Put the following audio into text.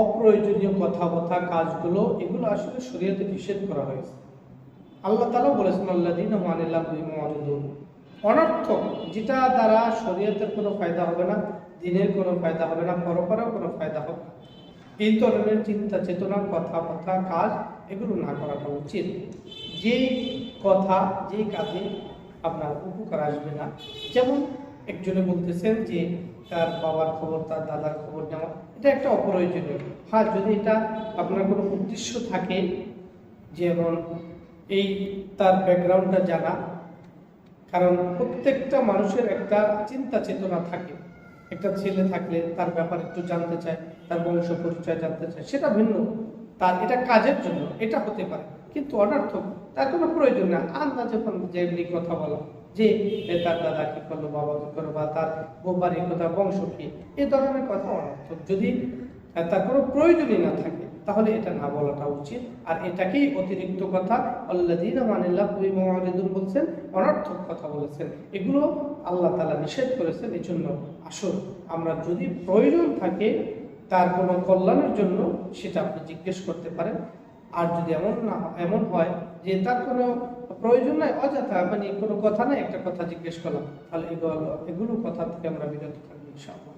অপ্রয়োজনীয় কথাবার্তা কাজগুলো এগুলো আসলে শরীয়তে নিষেধ করা হয়েছে। আল্লাহ তাআলা বলেছেন আল্লাযীনা আনিল লাগwi মু'রিদুন, অনর্থক, যেটা দ্বারা শরীয়তের কোনো ফায়দা হবে না, দ্বীনের কোনো ফায়দা হবে না, পরকারেও কোনো ফায়দা হবে না, এই ধরনের চিন্তা চেতনা কথাবার্তা কাজ এগুলো না করাটা উচিত। যেই কথা যেই কাজে আপনার উপকার আসবে না, যেমন একজনে বলতেছেন যে তার বাবার খবর তার দাদার খবর নেওয়া, এটা একটা অপ্রয়োজনীয়। হ্যাঁ, যদি এটা আপনার কোনো উদ্দেশ্য থাকে, যেমন এই তার ব্যাকগ্রাউন্ডটা জানা, কারণ প্রত্যেকটা মানুষের একটা চিন্তা চেতনা থাকে। একটা ছেলে থাকলে তার ব্যাপারে একটু জানতে চায়, তার বংশ পরিচয় জানতে চায়, সেটা ভিন্ন। তার এটা কাজের জন্য এটা হতে পারে, কিন্তু অনর্থক, তার কোনো প্রয়োজন না। আন্দাজে যেমনি কথা বলা যে তার দাদা কি করলো, বাবা কি করলো, বা তার বাড়ির কথা, বংশ কি, এ ধরনের কথা অনর্থক। যদি তার কোনো প্রয়োজনই না থাকে তাহলে এটা না বলাটা উচিত। আর এটাকেই অতিরিক্ত কথা আল্লাযীনা আনিল লাগwi মু'রিদুন বলছেন, অনর্থক কথা বলেছেন, এগুলো আল্লাহ তাআলা নিষেধ করেছেন। এই জন্য আসুন আমরা যদি প্রয়োজন থাকে তার কোনো কল্যাণের জন্য, সেটা আপনি জিজ্ঞেস করতে পারেন। আর যদি এমন হয় যে তার কোনো প্রয়োজন নাই, অযথা মানে কোনো কথা নাই, একটা কথা জিজ্ঞেস করলাম, তাহলে এগুলো কথা থেকে আমরা বিরত থাকবো ইনশাআল্লাহ।